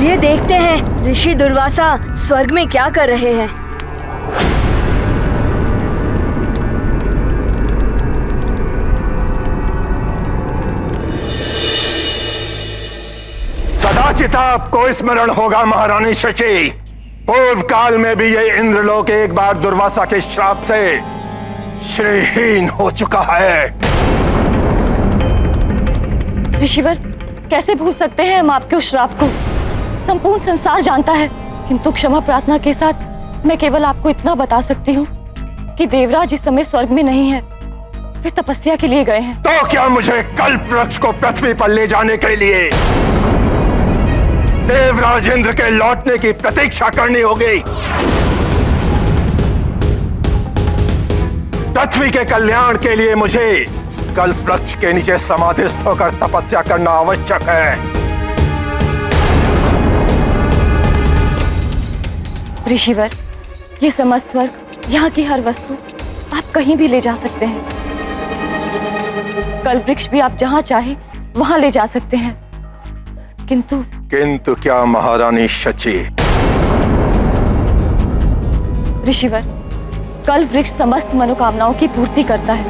चलिए देखते हैं ऋषि दुर्वासा स्वर्ग में क्या कर रहे हैं। कदाचित आपको स्मरण होगा महारानी शची, पूर्व काल में भी ये इंद्रलोक एक बार दुर्वासा के श्राप से श्रीहीन हो चुका है। ऋषिवर, कैसे भूल सकते हैं हम आपके उस श्राप को? संपूर्ण संसार जानता है, किंतु क्षमा प्रार्थना के साथ मैं केवल आपको इतना बता सकती हूँ कि देवराज इस समय स्वर्ग में नहीं है, वे तपस्या के लिए गए हैं। तो क्या मुझे कल्प वृक्ष को पृथ्वी पर ले जाने के लिए देवराज इंद्र के लौटने की प्रतीक्षा करनी होगी? पृथ्वी के कल्याण के लिए मुझे कल्प वृक्ष के नीचे समाधिस्थ होकर तपस्या करना आवश्यक है। ऋषिवर, ये समस्त स्वर्ग, यहाँ की हर वस्तु आप कहीं भी ले जा सकते हैं। कल्प वृक्ष भी आप जहाँ चाहे वहाँ ले जा सकते हैं, किंतु क्या महारानी शची? ऋषिवर, कल्प वृक्ष समस्त मनोकामनाओं की पूर्ति करता है,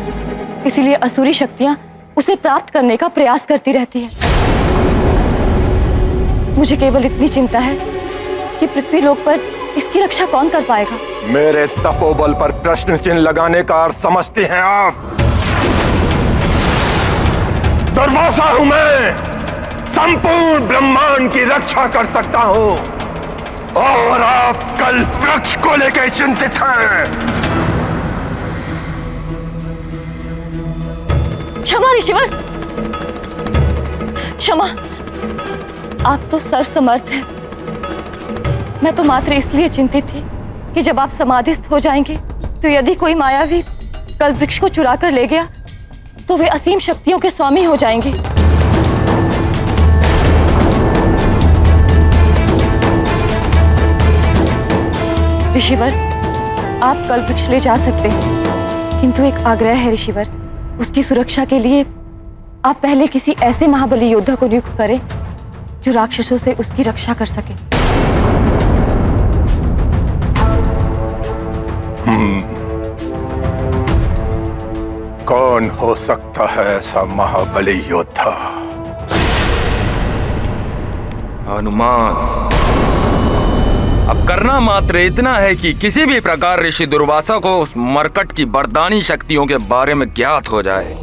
इसीलिए असुरी शक्तियां उसे प्राप्त करने का प्रयास करती रहती हैं। मुझे केवल इतनी चिंता है कि पृथ्वी लोक पर इसकी रक्षा कौन कर पाएगा? मेरे तपोबल पर प्रश्न चिन्ह लगाने का अर्थ समझते हैं आप? दुर्वासा हूं मैं, संपूर्ण ब्रह्मांड की रक्षा कर सकता हूं, और आप कल्प वृक्ष को लेकर चिंतित हैं। क्षमा ऋषिवर, क्षमा। आप तो सर्वसमर्थ हैं। मैं तो मात्र इसलिए चिंतित थी कि जब आप समाधिस्थ हो जाएंगे तो यदि कोई मायावी कल्प वृक्ष को चुरा कर ले गया तो वे असीम शक्तियों के स्वामी हो जाएंगे। ऋषिवर, आप कल्प वृक्ष ले जा सकते हैं, किंतु एक आग्रह है ऋषिवर, उसकी सुरक्षा के लिए आप पहले किसी ऐसे महाबली योद्धा को नियुक्त करें जो राक्षसों से उसकी रक्षा कर सके। कौन हो सकता है ऐसा महाबली योद्धा? हनुमान। अब करना मात्र इतना है कि किसी भी प्रकार ऋषि दुर्वासा को उस मरकट की वरदानी शक्तियों के बारे में ज्ञात हो जाए।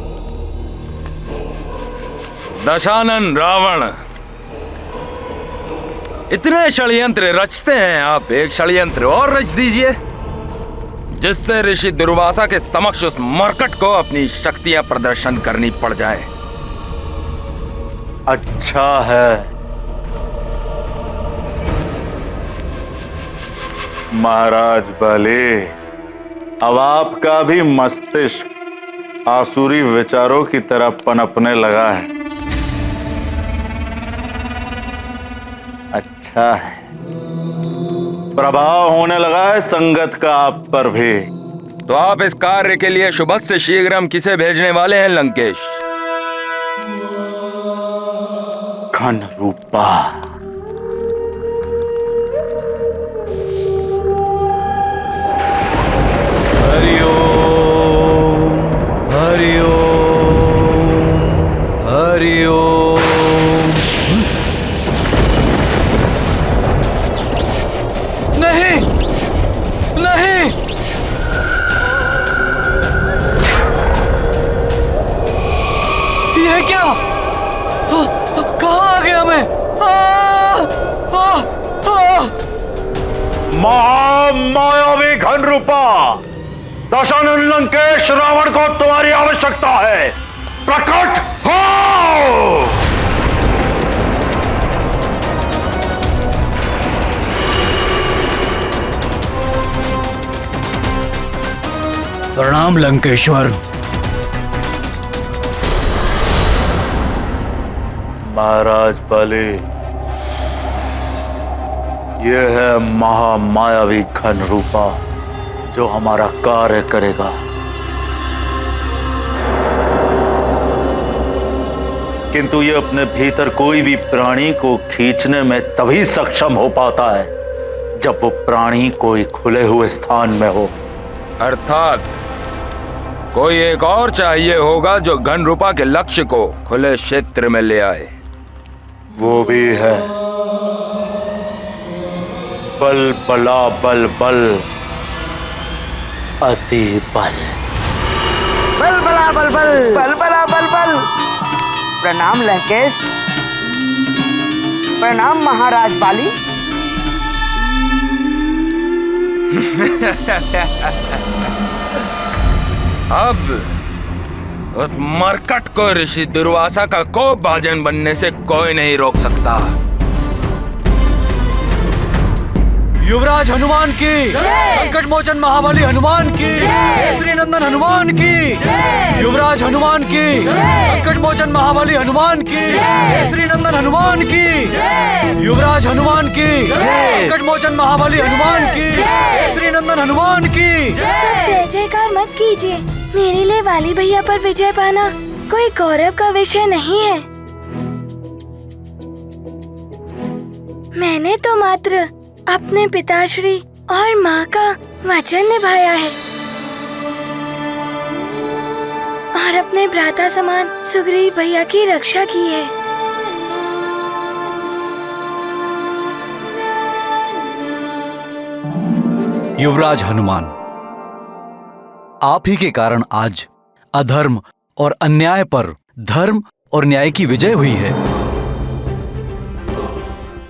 दशानन रावण, इतने षड्यंत्र रचते हैं आप, एक षड्यंत्र और रच दीजिए जिससे ऋषि दुर्वासा के समक्ष उस मरकट को अपनी शक्तियां प्रदर्शन करनी पड़ जाए। अच्छा है महाराज बले, अब आपका भी मस्तिष्क आसुरी विचारों की तरह पनपने लगा है। अच्छा है, प्रभाव होने लगा है संगत का आप पर भी। तो आप इस कार्य के लिए शुभस्य से शीघ्र हम किसे भेजने वाले हैं लंकेश? घन रूपा। हरिओम हरिओम हरिओम। नहीं नहीं, ये क्या? कहाँ आ गया मैं? महामायावी घन रूपा, दशानन लंकेश रावण को तुम्हारी आवश्यकता है, प्रकट हो। प्रणाम लंकेश्वर। महाराज बलि, यह है महामायावी घन रूपा जो हमारा कार्य करेगा। किंतु ये अपने भीतर कोई भी प्राणी को खींचने में तभी सक्षम हो पाता है जब वो प्राणी कोई खुले हुए स्थान में हो। अर्थात कोई एक और चाहिए होगा जो घन रूपा के लक्ष्य को खुले क्षेत्र में ले आए। वो भी है बल बला बल बल अति बल। बल बला बल बल बल बला बल बल। प्रणाम लंकेश। प्रणाम महाराज बाली। अब उस मरकट को ऋषि दुर्वासा का कोप भाजन बनने से कोई नहीं रोक सकता। युवराज हनुमान की, संकट मोचन महाबली हनुमान की, केसरी नंदन हनुमान की, युवराज हनुमान की, संकट मोचन महाबली हनुमान की, केसरी नंदन हनुमान की, युवराज हनुमान की, संकट मोचन महाबली हनुमान की, केसरी नंदन हनुमान की। सब जय जयकार मत कीजिए। मेरे लिए वाली भैया पर विजय पाना कोई गौरव का विषय नहीं है। मैंने तो मात्र अपने पिताश्री और माँ का वचन निभाया है और अपने भ्राता समान सुग्रीव भैया की रक्षा की है। युवराज हनुमान, आप ही के कारण आज अधर्म और अन्याय पर धर्म और न्याय की विजय हुई है।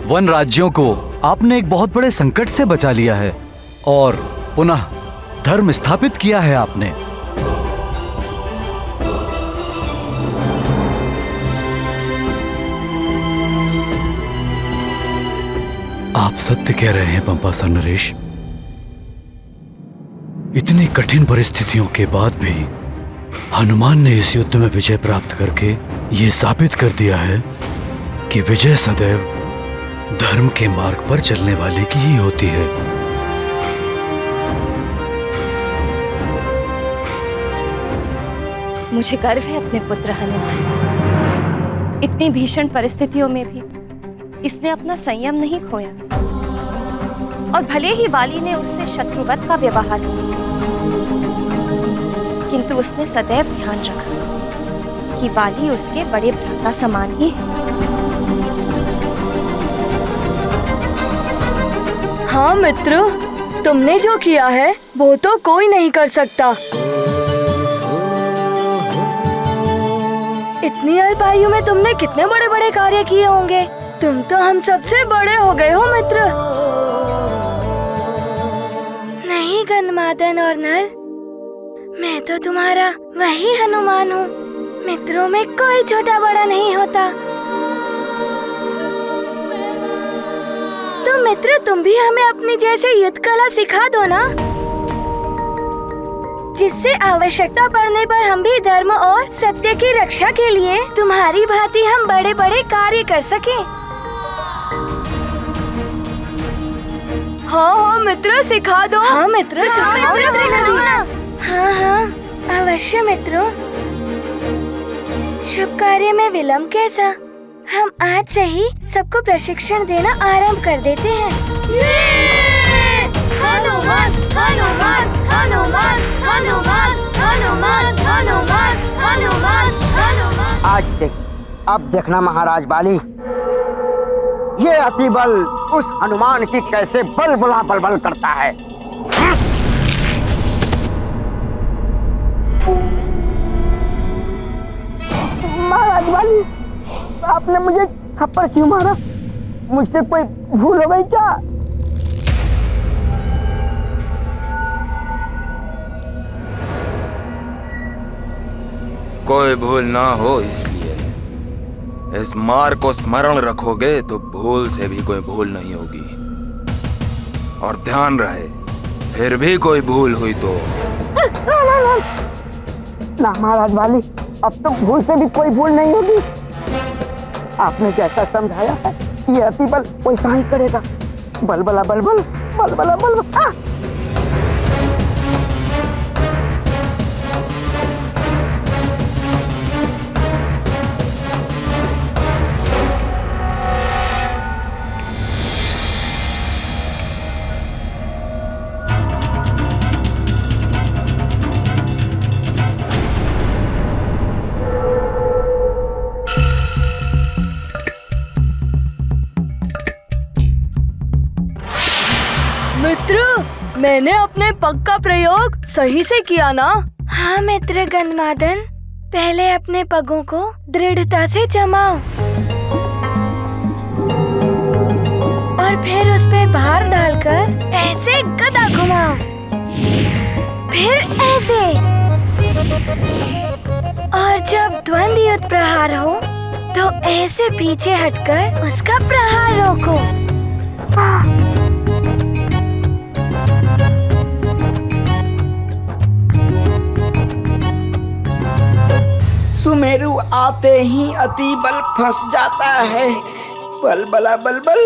वन राज्यों को आपने एक बहुत बड़े संकट से बचा लिया है और पुनः धर्म स्थापित किया है आपने। आप सत्य कह रहे हैं पंपासन नरेश। इतनी कठिन परिस्थितियों के बाद भी हनुमान ने इस युद्ध में विजय प्राप्त करके ये साबित कर दिया है कि विजय सदैव धर्म के मार्ग पर चलने वाले की ही होती है। मुझे गर्व है अपने पुत्र हनुमान। इतनी भीषण परिस्थितियों में भी इसने अपना संयम नहीं खोया और भले ही वाली ने उससे शत्रुवत का व्यवहार किया, किंतु उसने सदैव ध्यान रखा कि वाली उसके बड़े भ्राता समान ही है। हाँ मित्र, तुमने जो किया है वो तो कोई नहीं कर सकता। इतनी अल्प आयु में तुमने कितने बड़े बड़े कार्य किए होंगे। तुम तो हम सबसे बड़े हो गए हो मित्र। नहीं गन्मादन और नल, मैं तो तुम्हारा वही हनुमान हूँ। मित्रों में कोई छोटा बड़ा नहीं होता। तो मित्र, तुम भी हमें अपनी जैसे युद्ध कला सिखा दो ना, जिससे आवश्यकता पड़ने पर हम भी धर्म और सत्य की रक्षा के लिए तुम्हारी भांति हम बड़े बड़े कार्य कर सकें। हाँ मित्र, सिखा दो। हाँ मित्र, सिखा दो ना। हाँ हाँ अवश्य मित्रों। शुभ कार्य में विलंब कैसा, हम आज से ही सबको प्रशिक्षण देना आरंभ कर देते हैं। हनुमान हनुमान हनुमान हनुमान हनुमान हनुमान हनुमान हनुमान। आज देख, अब देखना महाराज बाली, ये अति बल उस हनुमान की कैसे बल बुला बल बल करता है। महाराज बाली, आपने मुझे थप्पड़ क्यों मारा? मुझसे कोई भूल हो गई क्या? कोई भूल ना हो इसलिए इस मार को स्मरण रखोगे तो भूल से भी कोई भूल नहीं होगी। और ध्यान रहे, फिर भी कोई भूल हुई तो ना महाराज बाली, अब तो भूल से भी कोई भूल नहीं होगी। आपने जैसा समझाया है ये अति बल वैसा ही करेगा। बल बला बल बल बल बला बल बल। मित्र, मैंने अपने पग का प्रयोग सही से किया ना? हाँ मित्र गंधमादन, पहले अपने पगों को दृढ़ता से जमाओ और फिर उस पे भार डालकर ऐसे गदा घुमाओ, फिर ऐसे, और जब द्वंद्वयुत प्रहार हो तो ऐसे पीछे हटकर उसका प्रहार रोको। सुमेरु आते ही अति बल फंस जाता है। बल बला बल बल।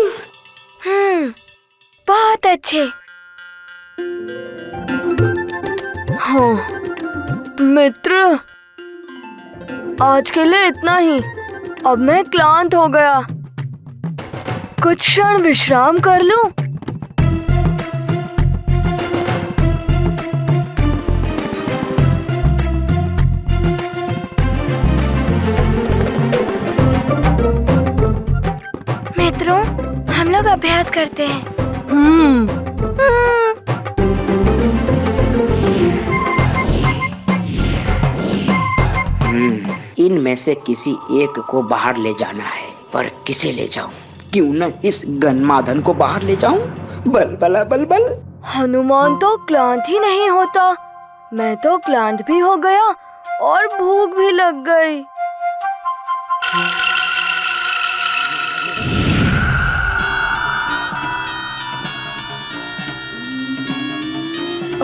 बहुत अच्छे। हाँ मित्र, आज के लिए इतना ही। अब मैं क्लांत हो गया, कुछ क्षण विश्राम कर लूं। मित्रों, हम लोग अभ्यास करते हैं। इनमें से किसी एक को बाहर ले जाना है, पर किसे ले जाऊं? क्यों न इस गन्माधन को बाहर ले जाऊं? बल बला बल बल। हनुमान तो क्लांत ही नहीं होता, मैं तो क्लांत भी हो गया और भूख भी लग गई।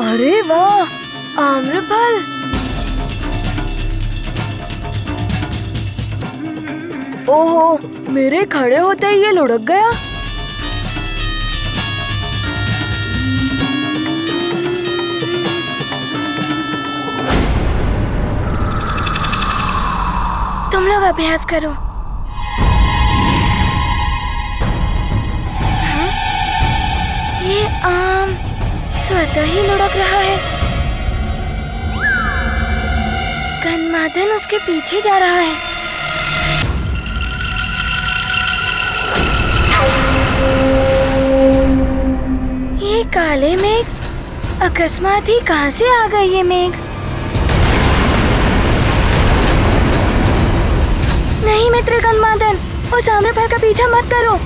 अरे वाह, आम्रफल। ओहो, मेरे खड़े होते ही ये लुढ़क गया। तुम लोग अभ्यास करो। हाँ? ये आम स्वतः ही लुढ़क रहा है। गन्धमादन उसके पीछे जा रहा है। ये काले मेघ अकस्मात ही कहां से आ गए? ये मेघ नहीं मित्र गन्धमादन, उस आम्रफल का पीछा मत करो।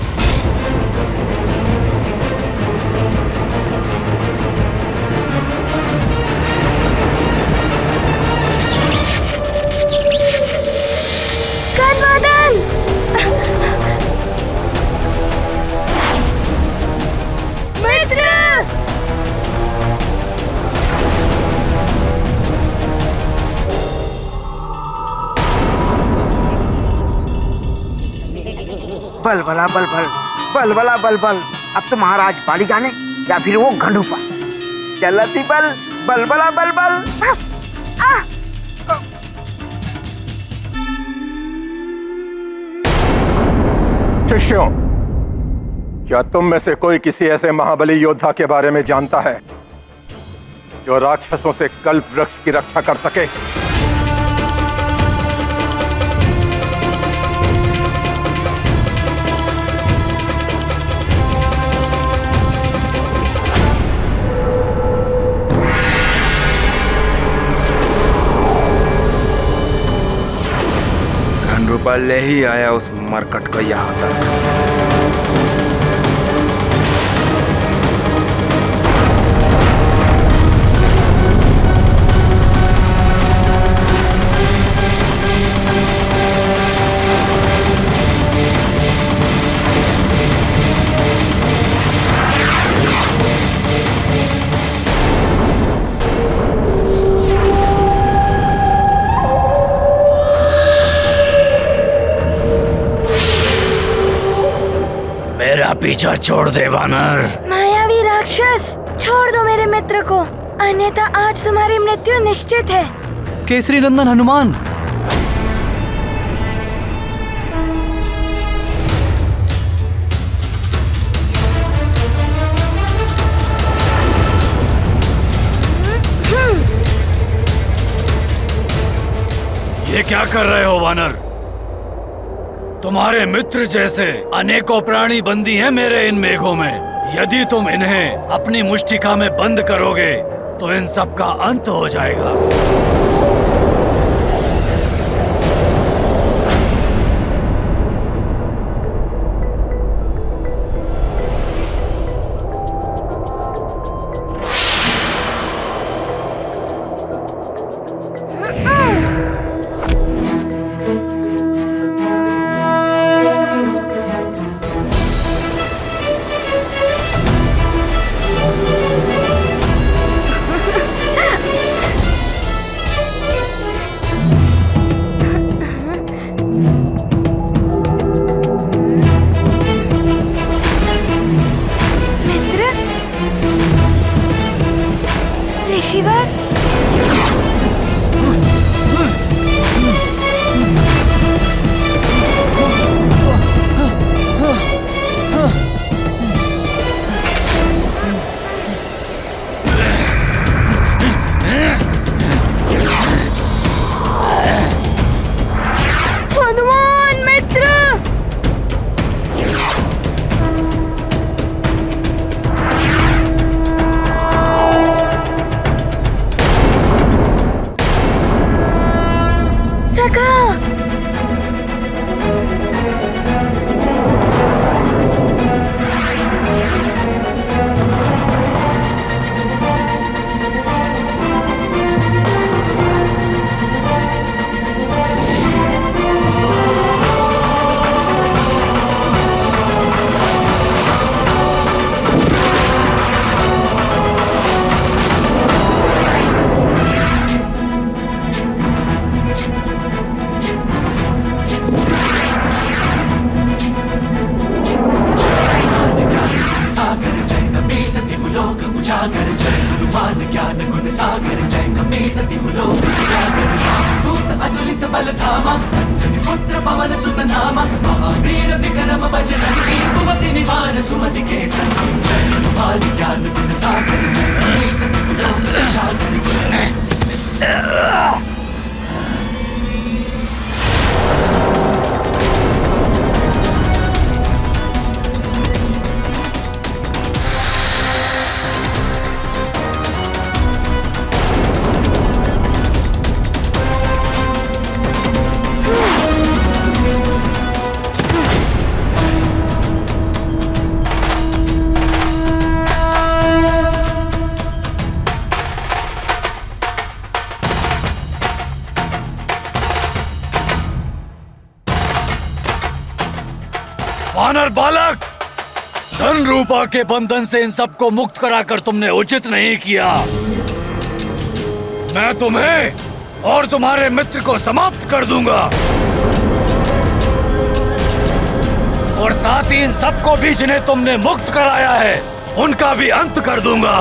गन्धमादन! मित्र! बल बला बल बल, बल बला बल बल। अब तो महाराज बाली जाने या फिर वो घंडूपा। चलती बल, बल बला बल बल। शिष्यों, क्या तुम में से कोई किसी ऐसे महाबली योद्धा के बारे में जानता है जो राक्षसों से कल्प वृक्ष की रक्षा कर सके? घनरूपा ले ही आया उस मरकट को यहाँ तक। मेरा पीछा छोड़ दे वानर। मायावी राक्षस, छोड़ दो मेरे मित्र को, अन्यथा आज तुम्हारी मृत्यु निश्चित है। केसरी नंदन हनुमान, ये क्या कर रहे हो वानर? तुम्हारे मित्र जैसे अनेकों प्राणी बंदी हैं मेरे इन मेघों में। यदि तुम इन्हें अपनी मुष्टिका में बंद करोगे तो इन सब का अंत हो जाएगा। ऋषिवर, हनुमान मित्र, सखा, वानर बालक, धन रूपा के बंधन से इन सबको मुक्त कराकर तुमने उचित नहीं किया। मैं तुम्हें और तुम्हारे मित्र को समाप्त कर दूंगा और साथ ही इन सबको भी जिन्हें तुमने मुक्त कराया है उनका भी अंत कर दूंगा।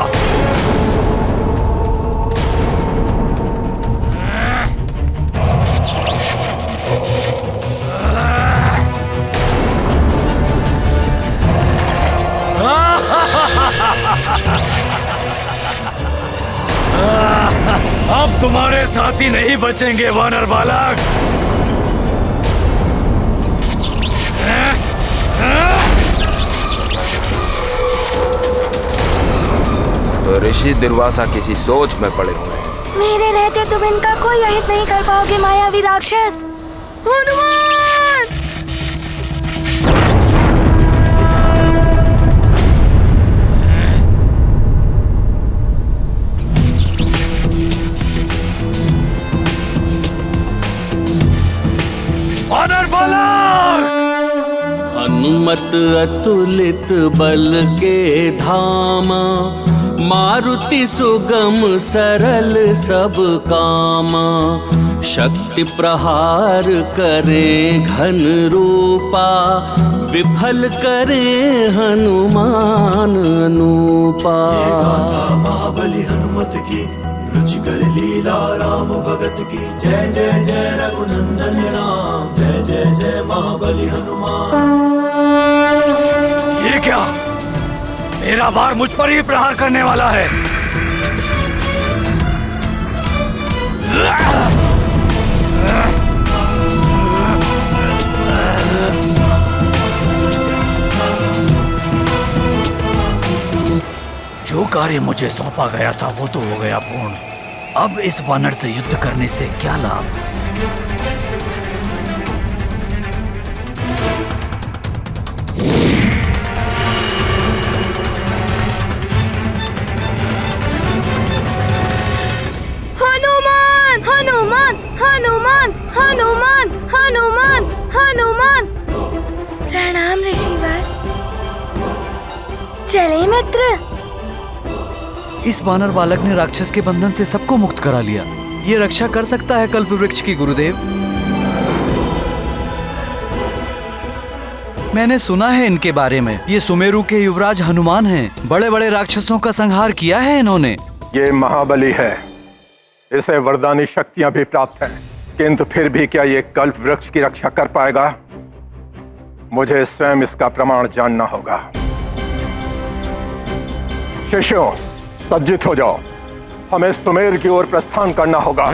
अब तुम्हारे साथी नहीं बचेंगे वानर बालक। तो ऋषि दुर्वासा किसी सोच में पड़े हुए हैं। मेरे रहते तुम इनका कोई अहित नहीं कर पाओगे मायावी राक्षस। हनुमान! वानर बालक! हनुमत अतुलित बल के धामा, मारुति सुगम सरल सब कामा। शक्ति प्रहार करे घन रूपा, विफल करे हनुमान अनूपा। महाबली हनुमत की, रुचिकर लीला राम भगत की। जय जय जय रघुनंदन राम, जय जय जय महाबली हनुमान। ये क्या? मेरा बार मुझ पर ही प्रहार करने वाला है। जो कार्य मुझे सौंपा गया था वो तो हो गया पूर्ण। अब इस वानर से युद्ध करने से क्या लाभ? हनुमान हनुमान हनुमान हनुमान हनुमान हनुमान। प्रणाम ऋषिवर। चले मित्र। इस वानर बालक ने राक्षस के बंधन से सबको मुक्त करा लिया। ये रक्षा कर सकता है कल्प वृक्ष की, गुरुदेव। मैंने सुना है इनके बारे में। ये सुमेरु के युवराज हनुमान हैं। बड़े बड़े राक्षसों का संहार किया है इन्होंने। ये महाबली है, इसे वरदानी शक्तियां भी प्राप्त हैं, किंतु फिर भी क्या ये कल्प वृक्ष की रक्षा कर पाएगा? मुझे स्वयं इसका प्रमाण जानना होगा। शिष्यों, सज्जित हो जाओ, हमें सुमेर की ओर प्रस्थान करना होगा।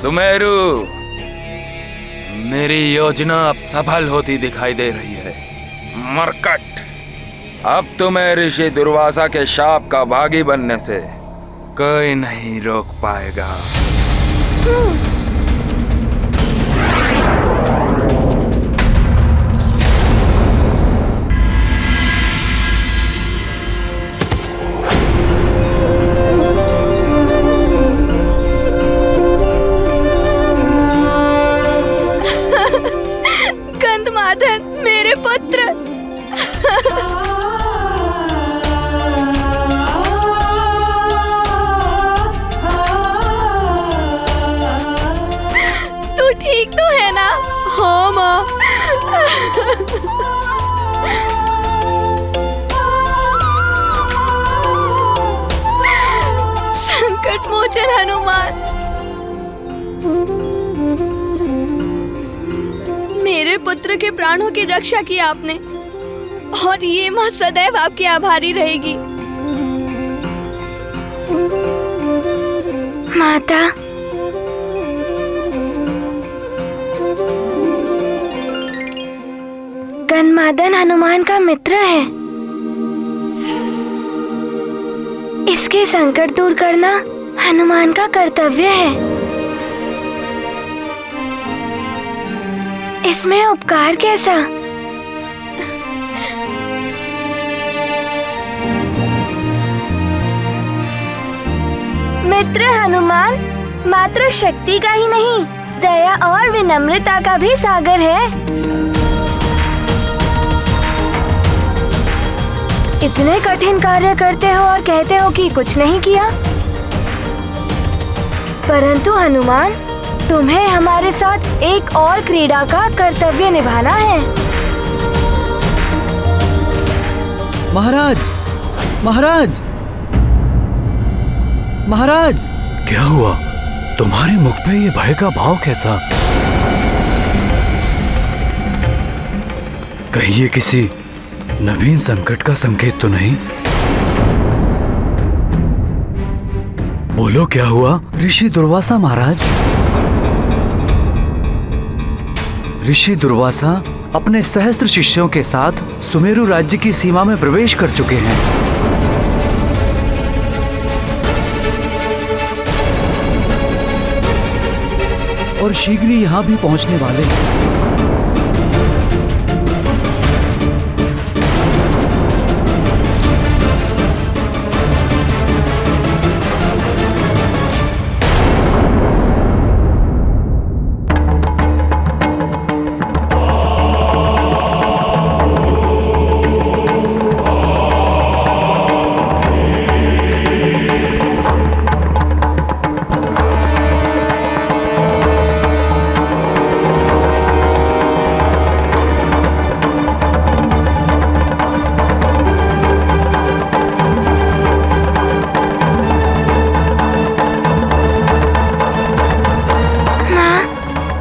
सुमेरु, मेरी योजना अब सफल होती दिखाई दे रही है। मरकट, अब तुम्हें ऋषि दुर्वासा के शाप का भागी बनने से कोई नहीं रोक पाएगा। गंधमादन, मेरे पुत्र। तू ठीक तो है ना? हाँ माँ। संकट मोचन हनुमान, मेरे पुत्र के प्राणों की रक्षा की आपने, और ये माँ सदैव आपकी आभारी रहेगी। माता, गन्मादन हनुमान का मित्र है। इसके संकट दूर करना हनुमान का कर्तव्य है। इसमें उपकार कैसा? मित्र हनुमान मात्र शक्ति का ही नहीं, दया और विनम्रता का भी सागर है। इतने कठिन कार्य करते हो और कहते हो कि कुछ नहीं किया। परंतु हनुमान, तुम्हें हमारे साथ एक और क्रीड़ा का कर्तव्य निभाना है। महाराज, महाराज, महाराज! क्या हुआ? तुम्हारे मुख पे ये भय का भाव कैसा? कहीं ये किसी नवीन संकट का संकेत तो नहीं? बोलो, क्या हुआ? ऋषि दुर्वासा महाराज। ऋषि दुर्वासा अपने सहस्त्र शिष्यों के साथ सुमेरु राज्य की सीमा में प्रवेश कर चुके हैं। और शीघ्र ही यहाँ भी पहुंचने वाले हैं।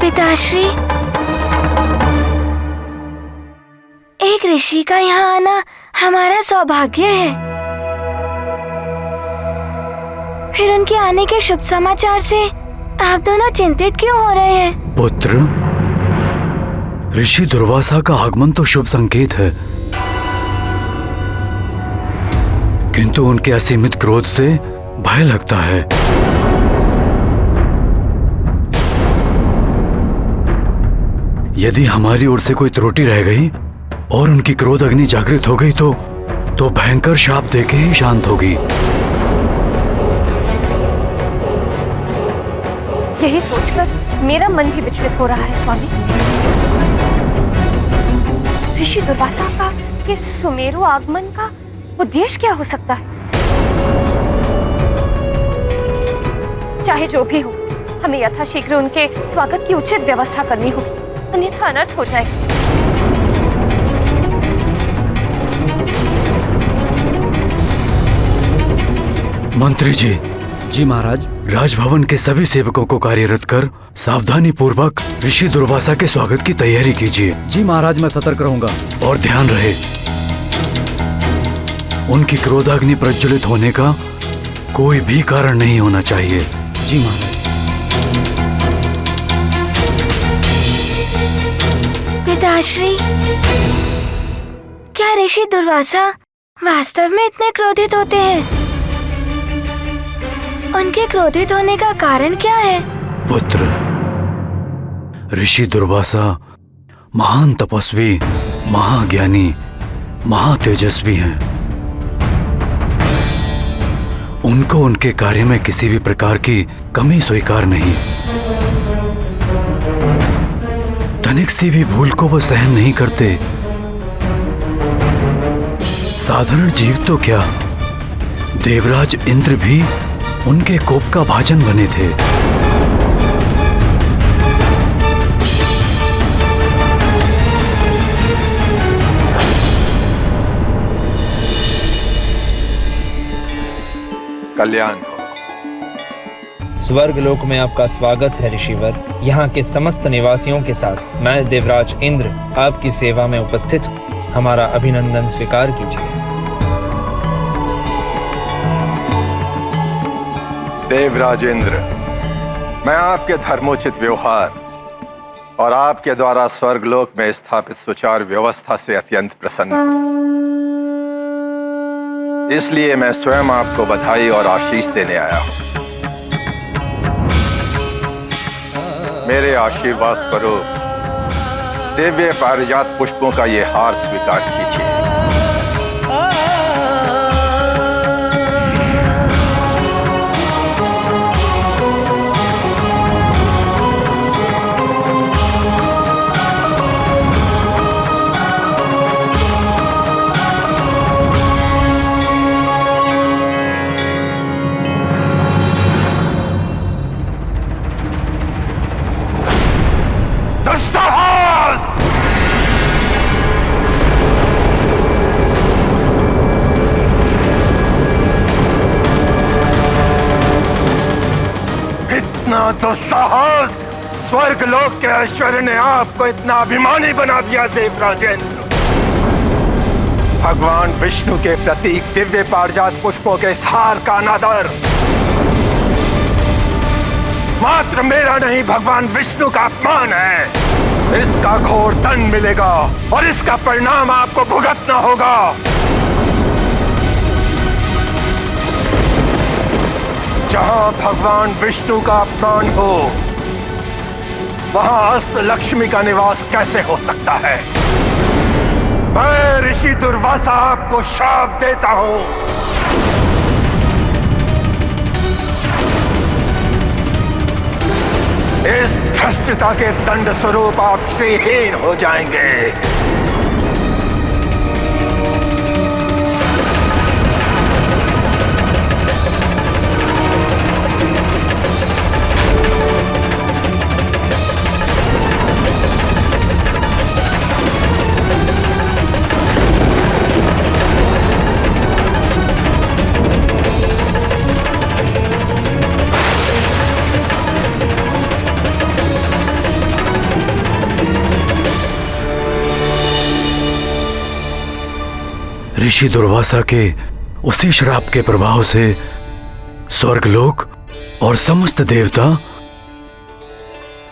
पिताश्री, एक ऋषि का यहाँ आना हमारा सौभाग्य है। फिर उनके आने के शुभ समाचार से आप दोनों चिंतित क्यों हो रहे हैं? पुत्र, ऋषि दुर्वासा का आगमन तो शुभ संकेत है, किंतु उनके असीमित क्रोध से भय लगता है। यदि हमारी ओर से कोई त्रुटि रह गई और उनकी क्रोध अग्नि जागृत हो गई तो भयंकर शाप देके ही शांत होगी। यही सोचकर मेरा मन भी विचलित हो रहा है स्वामी। ऋषि दुर्वासा का ये सुमेरु आगमन का उद्देश्य क्या हो सकता है? चाहे जो भी हो, हमें यथाशीघ्र उनके स्वागत की उचित व्यवस्था करनी होगी, अन्यथा अनर्थ हो जाएगा। मंत्री जी। जी महाराज। राजभवन के सभी सेवकों को कार्यरत कर सावधानी पूर्वक ऋषि दुर्वासा के स्वागत की तैयारी कीजिए। जी महाराज, मैं सतर्क रहूंगा। और ध्यान रहे, उनकी क्रोधाग्नि प्रज्वलित होने का कोई भी कारण नहीं होना चाहिए। जी महाराज। पिताश्री, क्या ऋषि दुर्वासा वास्तव में इतने क्रोधित होते हैं? उनके क्रोधित होने का कारण क्या है? पुत्र, ऋषि दुर्वासा महान तपस्वी, महाज्ञानी, महातेजस्वी हैं। उनको उनके कार्य में किसी भी प्रकार की कमी स्वीकार नहीं। तनिक सी भी भूल को वो सहन नहीं करते। साधारण जीव तो क्या, देवराज इंद्र भी उनके कोप का भाजन बने थे। कल्याण हो। स्वर्ग लोक में आपका स्वागत है ऋषिवर। यहाँ के समस्त निवासियों के साथ मैं देवराज इंद्र आपकी सेवा में उपस्थित हूँ। हमारा अभिनंदन स्वीकार कीजिए। देवराज इंद्र, मैं आपके धर्मोचित व्यवहार और आपके द्वारा स्वर्गलोक में स्थापित सुचारू व्यवस्था से अत्यंत प्रसन्न हूं। इसलिए मैं स्वयं आपको बधाई और आशीष देने आया हूं। मेरे आशीर्वाद स्वरूप दिव्य पारिजात पुष्पों का ये हार स्वीकार कीजिए। तो साहस, स्वर्गलोक के ऐश्वर्य ने आपको इतना अभिमानी बना दिया देवराजेंद्र। भगवान विष्णु के प्रतीक दिव्य पारिजात पुष्पों के हार का अनादर मात्र मेरा नहीं, भगवान विष्णु का अपमान है। इसका घोर दंड मिलेगा और इसका परिणाम आपको भुगतना होगा। जहां भगवान विष्णु का अपमान हो, वहां अस्त लक्ष्मी का निवास कैसे हो सकता है? मैं ऋषि दुर्वासा आपको श्राप देता हूं। इस भ्रष्टता के दंड स्वरूप आप श्रीहीन हो जाएंगे। ऋषि दुर्वासा के उसी श्राप के प्रभाव से स्वर्गलोक और समस्त देवता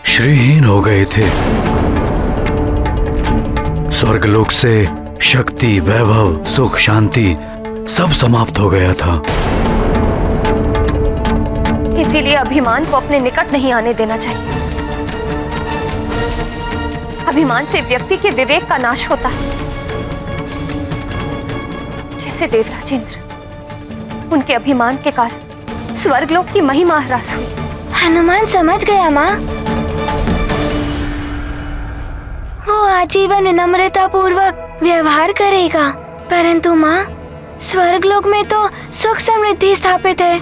श्रीहीन हो गए थे। स्वर्गलोक से शक्ति, वैभव, सुख, शांति सब समाप्त हो गया था। इसीलिए अभिमान को अपने निकट नहीं आने देना चाहिए। अभिमान से व्यक्ति के विवेक का नाश होता है। जैसे देवराज इंद्र, उनके अभिमान के कारण स्वर्गलोक की महिमा ह्रास हुई। हनुमान समझ गया माँ। वो आजीवन विनम्रता पूर्वक व्यवहार करेगा, परंतु माँ, स्वर्गलोक में तो सुख समृद्धि स्थापित है।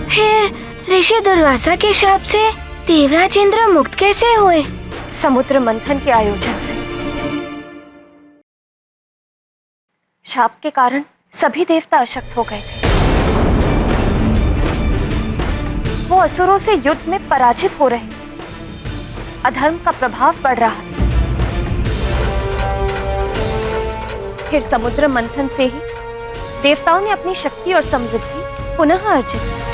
फिर ऋषि दुर्वासा के शाप से देवराज इंद्र मुक्त कैसे हुए? समुद्र मंथन के आयोजन से। शाप के कारण सभी देवता अशक्त हो गए थे। वो असुरों से युद्ध में पराजित हो रहे, अधर्म का प्रभाव बढ़ रहा। फिर समुद्र मंथन से ही देवताओं ने अपनी शक्ति और समृद्धि पुनः अर्जित की।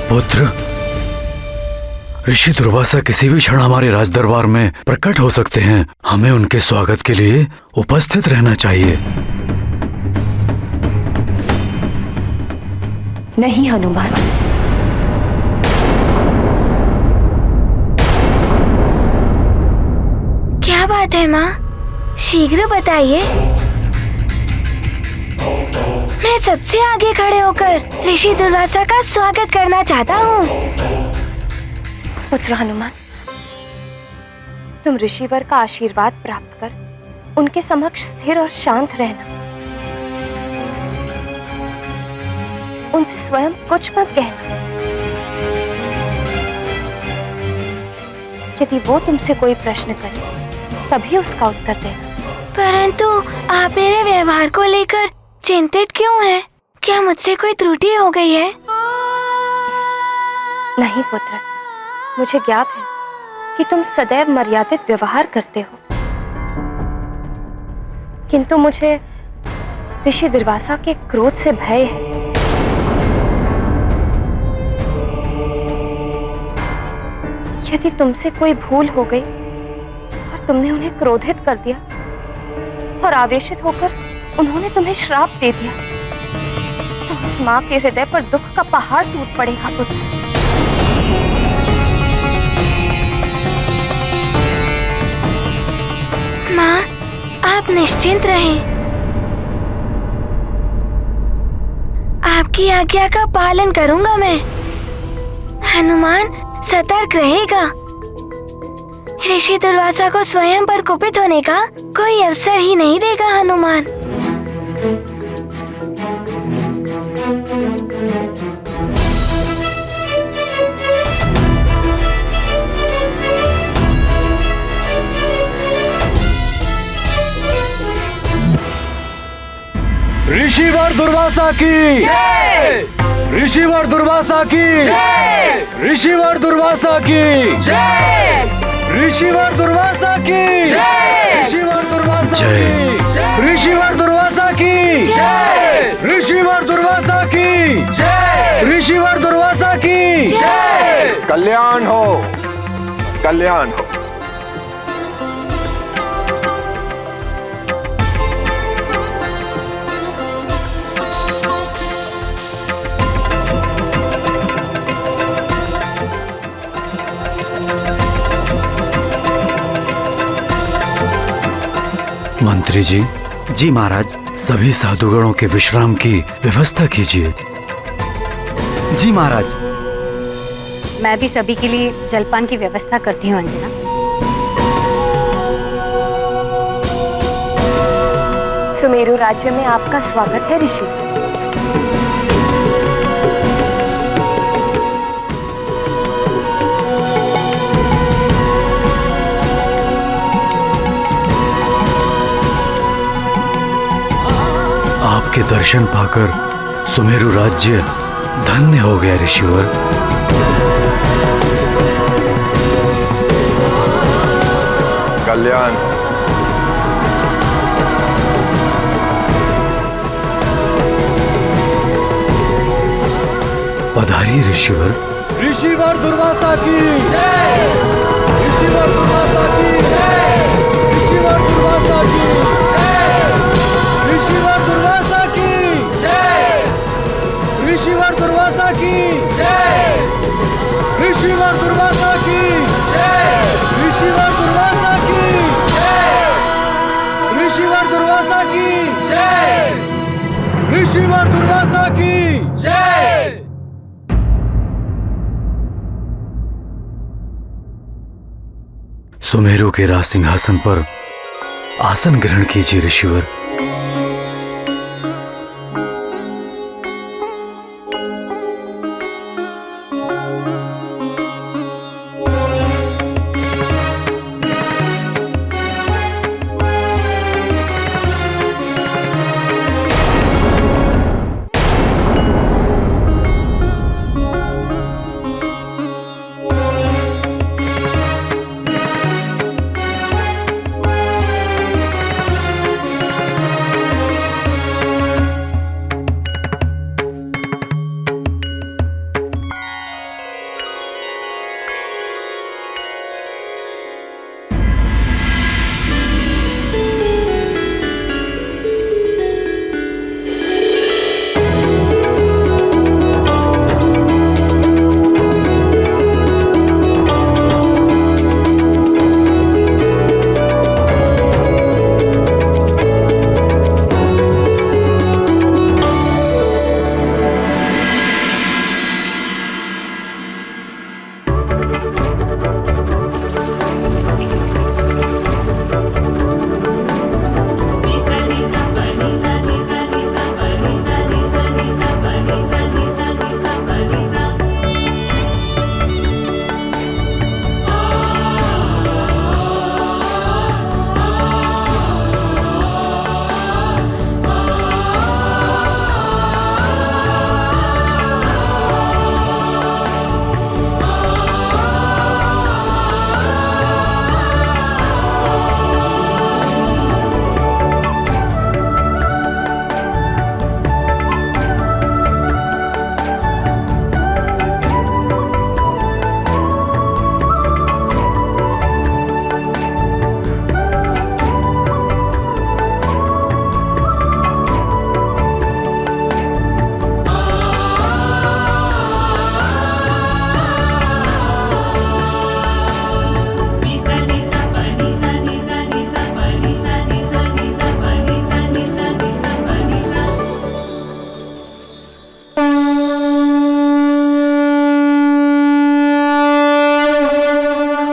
पुत्र, ऋषि दुर्वासा किसी भी क्षण हमारे राज दरबार में प्रकट हो सकते हैं। हमें उनके स्वागत के लिए उपस्थित रहना चाहिए। नहीं हनुमान, क्या बात है माँ? शीघ्र बताइए। मैं सबसे आगे खड़े होकर ऋषि दुर्वासा का स्वागत करना चाहता हूँ। पुत्र हनुमान, तुम ऋषिवर का आशीर्वाद प्राप्त कर उनके समक्ष स्थिर और शांत रहना। उनसे स्वयं कुछ मत कहना। यदि वो तुमसे कोई प्रश्न करे तभी उसका उत्तर देना। परंतु आप मेरे व्यवहार को लेकर चिंतित क्यों हैं? क्या मुझसे कोई त्रुटि हो गई है? नहीं पुत्र, मुझे ज्ञात है कि तुम सदैव मर्यादित व्यवहार करते हो, किंतु मुझे ऋषि दुर्वासा के क्रोध से भय है। यदि तुमसे कोई भूल हो गई और तुमने उन्हें क्रोधित कर दिया और आवेशित होकर उन्होंने तुम्हें श्राप दे दिया, तो उस माँ के हृदय पर दुख का पहाड़ टूट पड़ेगा पुत्र। माँ, आप निश्चिंत रहें। आपकी आज्ञा का पालन करूंगा मैं। हनुमान सतर्क रहेगा। ऋषि दुर्वासा को स्वयं पर कुपित होने का कोई अवसर ही नहीं देगा हनुमान। ऋषिवर दुर्वासा की जय! ऋषिवर दुर्वासा की जय! ऋषिवर दुर्वासा की जय! ऋषिवर दुर्वासा की जय! ऋषिवर दुर्वासा की ऋषिवर दुर्वासा की जय! ऋषिवर दुर्वासा की जय! ऋषिवर दुर्वासा की जय! कल्याण हो, कल्याण हो। मंत्री जी। जी महाराज। सभी साधुगणों के विश्राम की व्यवस्था कीजिए। जी महाराज। मैं भी सभी के लिए जलपान की व्यवस्था करती हूँ अंजना। सुमेरु राज्य में आपका स्वागत है ऋषि। आपके दर्शन पाकर सुमेरु राज्य धन्य हो गया ऋषिवर। कल्याण। पधारिए ऋषिवर। ऋषिवर दुर्वासा की जय! ऋषिवर दुर्वासा सुमेरु के राज सिंहासन पर आसन ग्रहण कीजिए ऋषिवर।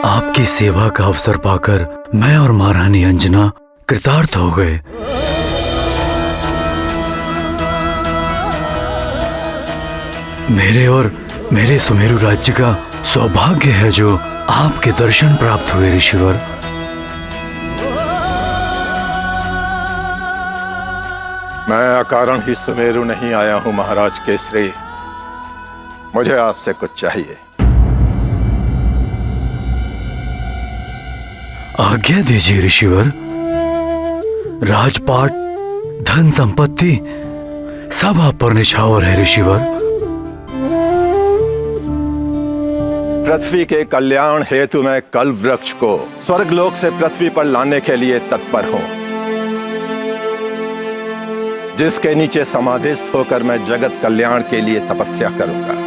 आपकी सेवा का अवसर पाकर मैं और महारानी अंजना कृतार्थ हो गए। मेरे और मेरे सुमेरु राज्य का सौभाग्य है जो आपके दर्शन प्राप्त हुए ऋषिवर। मैं अकारण ही सुमेरु नहीं आया हूं महाराज केसरी, मुझे आपसे कुछ चाहिए। आज्ञा दीजिए ऋषिवर। राजपाट, धन संपत्ति सब आप पर निछावर है ऋषिवर। पृथ्वी के कल्याण हेतु मैं कल्प वृक्ष को स्वर्गलोक से पृथ्वी पर लाने के लिए तत्पर हूं, जिसके नीचे समाधिस्थ होकर मैं जगत कल्याण के लिए तपस्या करूंगा।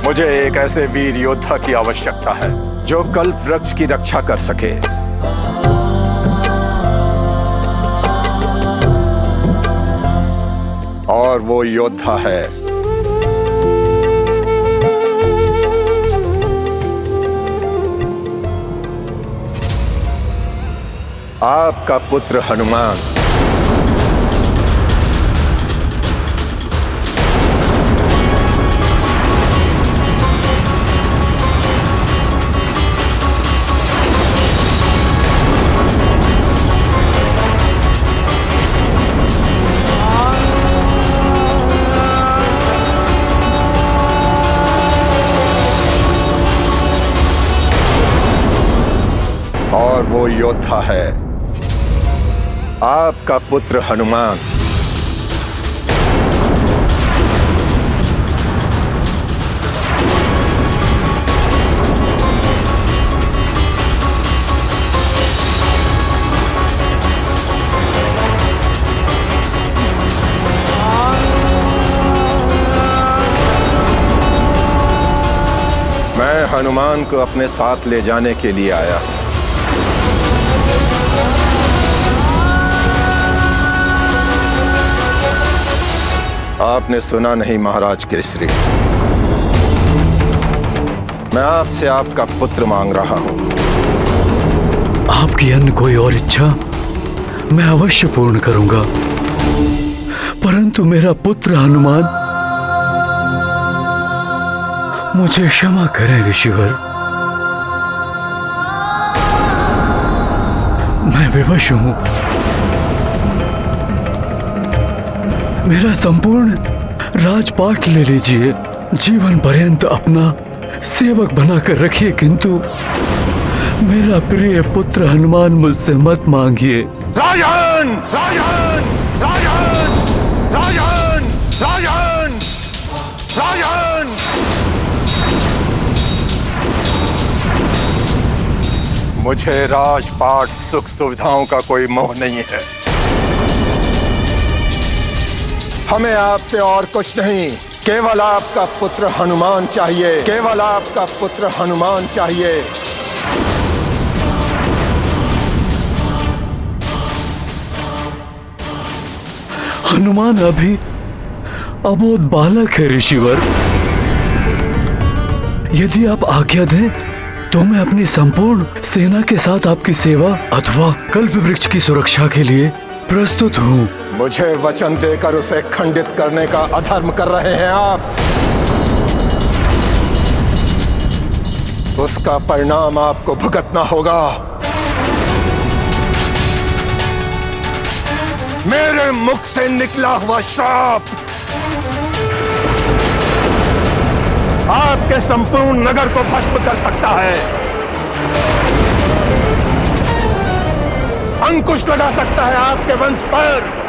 मुझे एक ऐसे वीर योद्धा की आवश्यकता है जो कल्प वृक्ष की रक्षा कर सके। और वो योद्धा है आपका पुत्र हनुमान। और वो योद्धा है आपका पुत्र हनुमान। मैं हनुमान को अपने साथ ले जाने के लिए आया हूं। आपने सुना नहीं महाराज केसरी, मैं आपसे आपका पुत्र मांग रहा हूं। आपकी अन्य कोई और इच्छा मैं अवश्य पूर्ण करूंगा, परंतु मेरा पुत्र हनुमान, मुझे क्षमा करें ऋषिवर। मैं विवश हूं। मेरा संपूर्ण राजपाट ले लीजिए, जीवन पर्यंत अपना सेवक बनाकर रखिए, किंतु मेरा प्रिय पुत्र हनुमान मुझसे मत मांगिए। राजन! राजन! राजन! राजन! राजन! राजन! मुझे राजपाट सुख सुविधाओं का कोई मोह नहीं है। हमें आपसे और कुछ नहीं, केवल आपका पुत्र हनुमान चाहिए, केवल आपका पुत्र हनुमान चाहिए। हनुमान अभी अबोध बालक है ऋषिवर। यदि आप आज्ञा दें तो मैं अपनी संपूर्ण सेना के साथ आपकी सेवा अथवा कल्प वृक्ष की सुरक्षा के लिए प्रस्तुत हूँ। मुझे वचन देकर उसे खंडित करने का अधर्म कर रहे हैं आप। उसका परिणाम आपको भुगतना होगा। मेरे मुख से निकला हुआ श्राप आपके संपूर्ण नगर को भस्म कर सकता है, अंकुश लगा सकता है आपके वंश पर।